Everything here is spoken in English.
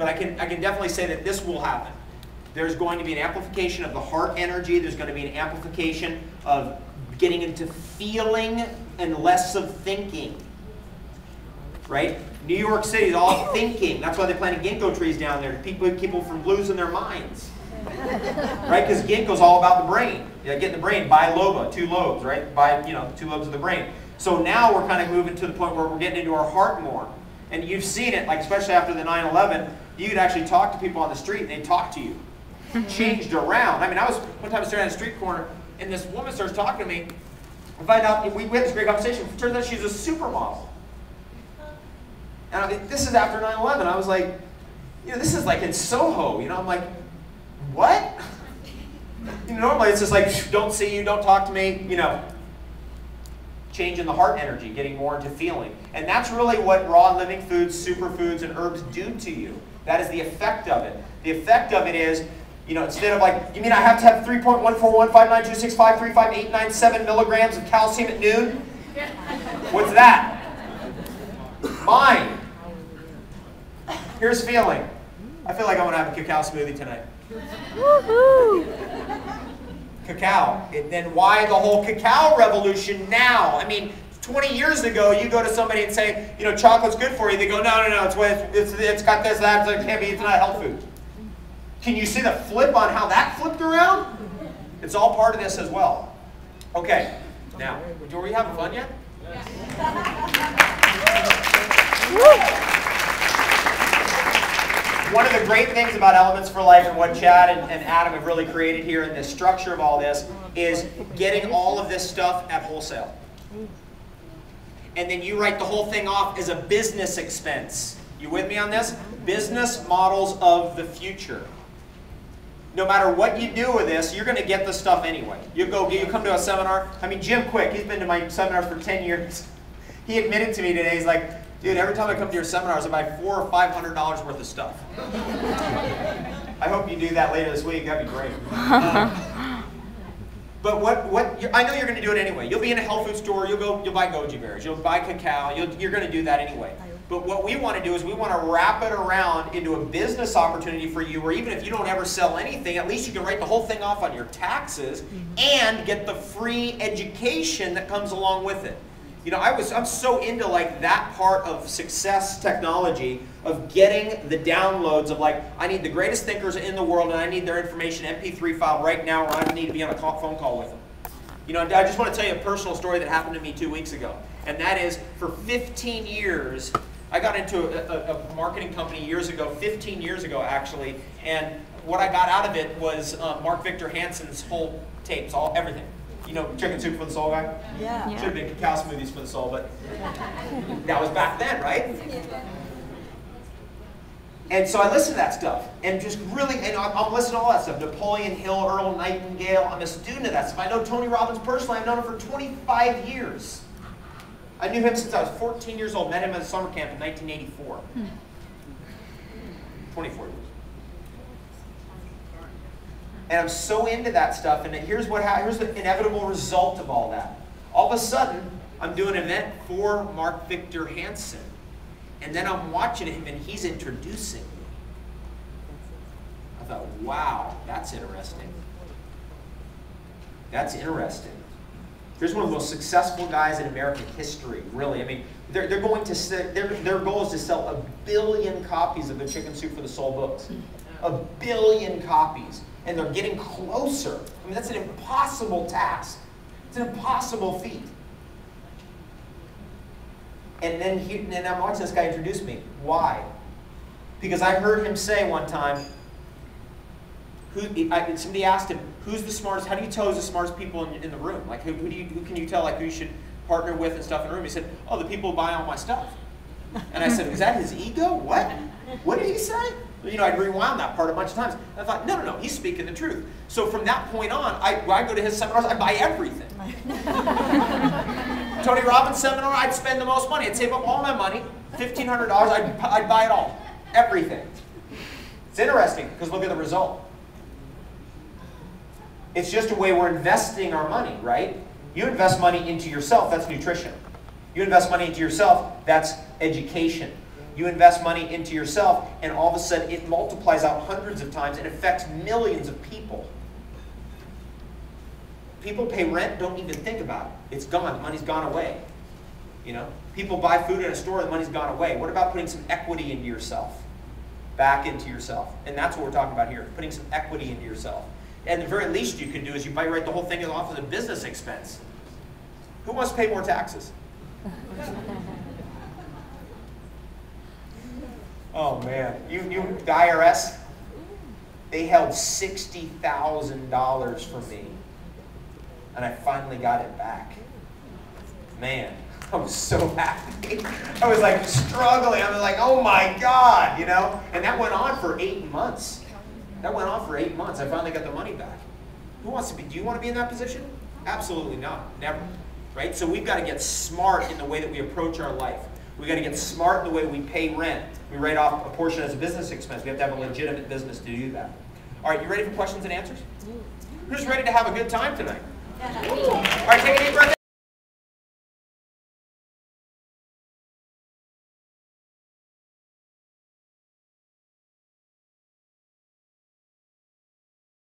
but I can definitely say that this will happen. There's going to be an amplification of the heart energy. There's going to be an amplification of getting into feeling and less of thinking. Right? New York City is all thinking. That's why they planted ginkgo trees down there to keep people from losing their minds. Right? Because ginkgo's all about the brain. Yeah, get in the brain. Biloba, 2 lobes, right? 2 lobes of the brain. So now we're kind of moving to the point where we're getting into our heart more. And you've seen it, like especially after the 9/11, you could actually talk to people on the street and they'd talk to you. Changed around. I mean, I was one time standing on the street corner and this woman starts talking to me. I find out, we had this great conversation. It turns out she's a supermodel. And this is after 9/11. I was like, this is like in Soho. I'm like, what? Normally it's just like, don't see you, don't talk to me, Changing the heart energy, getting more into feeling. And that's really what raw living foods, superfoods, and herbs do to you. That is the effect of it. The effect of it is, instead of like, you mean I have to have 3.1415926535897 milligrams of calcium at noon? What's that? Mine. Here's feeling. I feel like I'm going to have a cacao smoothie tonight. Woohoo! Cacao. And then why the whole cacao revolution now? I mean, 20 years ago, you go to somebody and say, chocolate's good for you. They go, no, it's got this, that, it can't be, it's not a health food. Can you see the flip on how that flipped around? It's all part of this as well. Okay, now, are we having fun yet? One of the great things about Elements for Life and what Chad and Adam have really created here in the structure of all this is getting all of this stuff at wholesale. And then you write the whole thing off as a business expense. You with me on this? Business models of the future. No matter what you do with this, you're going to get the stuff anyway. You come to a seminar. I mean, Jim Quick, he's been to my seminars for 10 years. He admitted to me today, he's like, dude, every time I come to your seminars, I buy $400 or $500 worth of stuff. I hope you do that later this week. That'd be great. But I know you're going to do it anyway. You'll be in a health food store. You'll buy goji berries. You'll buy cacao. You're going to do that anyway. But what we want to do is we want to wrap it around into a business opportunity for you where even if you don't ever sell anything, at least you can write the whole thing off on your taxes and get the free education that comes along with it. I'm so into like that part of success technology of getting the downloads of like, I need the greatest thinkers in the world and I need their information MP3 file right now or I need to be on a phone call with them. I just want to tell you a personal story that happened to me 2 weeks ago. And that is for 15 years, I got into a marketing company years ago, 15 years ago actually, and what I got out of it was Mark Victor Hansen's whole tapes, everything. Chicken soup for the soul guy? Yeah. Should have been cacao smoothies for the soul, but that was back then, right? And so I listened to that stuff, and just really, and I'm listening to all that stuff. Napoleon Hill, Earl Nightingale, I'm a student of that stuff. I know Tony Robbins personally, I've known him for 25 years. I knew him since I was 14 years old, met him at a summer camp in 1984. 24 years. And I'm so into that stuff, and here's the inevitable result of all that. All of a sudden, I'm doing an event for Mark Victor Hansen, and then I'm watching him, and he's introducing me. I thought, wow, that's interesting. That's interesting. Here's one of the most successful guys in American history, really. I mean, their goal is to sell 1 billion copies of the Chicken Soup for the Soul books. 1 billion copies. And they're getting closer. I mean, that's an impossible task. It's an impossible feat. And then I'm watching this guy introduce me. Why? Because I heard him say one time, somebody asked him, who's the smartest, how do you tell who's the smartest people in the room? Like, who can you tell, like, who you should partner with and stuff in the room? He said, oh, the people who buy all my stuff. And I said, is that his ego? What? What did he say? I'd rewound that part a bunch of times. And I thought, no, he's speaking the truth. So from that point on, I go to his seminars, I buy everything. Tony Robbins seminar, I'd spend the most money. I'd save up all my money, $1,500, I'd buy it all. Everything. It's interesting, because look at the result. It's just a way we're investing our money, right? You invest money into yourself, that's nutrition. You invest money into yourself, that's education. you invest money into yourself, and all of a sudden it multiplies out hundreds of times and affects millions of people. People pay rent, don't even think about it. It's gone. The money's gone away. You know, people buy food in a store, the money's gone away. What about putting some equity into yourself? Back into yourself. And that's what we're talking about here, putting some equity into yourself. And the very least you can do is you might write the whole thing off as a business expense. Who wants to pay more taxes? Oh man, the IRS, they held $60,000 from me. And I finally got it back. Man, I was so happy. I was like struggling. I was like, oh my God, you know? And that went on for 8 months. That went on for 8 months. I finally got the money back. Who wants to be? Do you want to be in that position? Absolutely not. Never. Right? So we've got to get smart in the way that we approach our life. We've got to get smart in the way we pay rent. We write off a portion as a business expense. We have to have a legitimate business to do that. All right, you ready for questions and answers? Who's ready to have a good time tonight? All right, take a deep breath.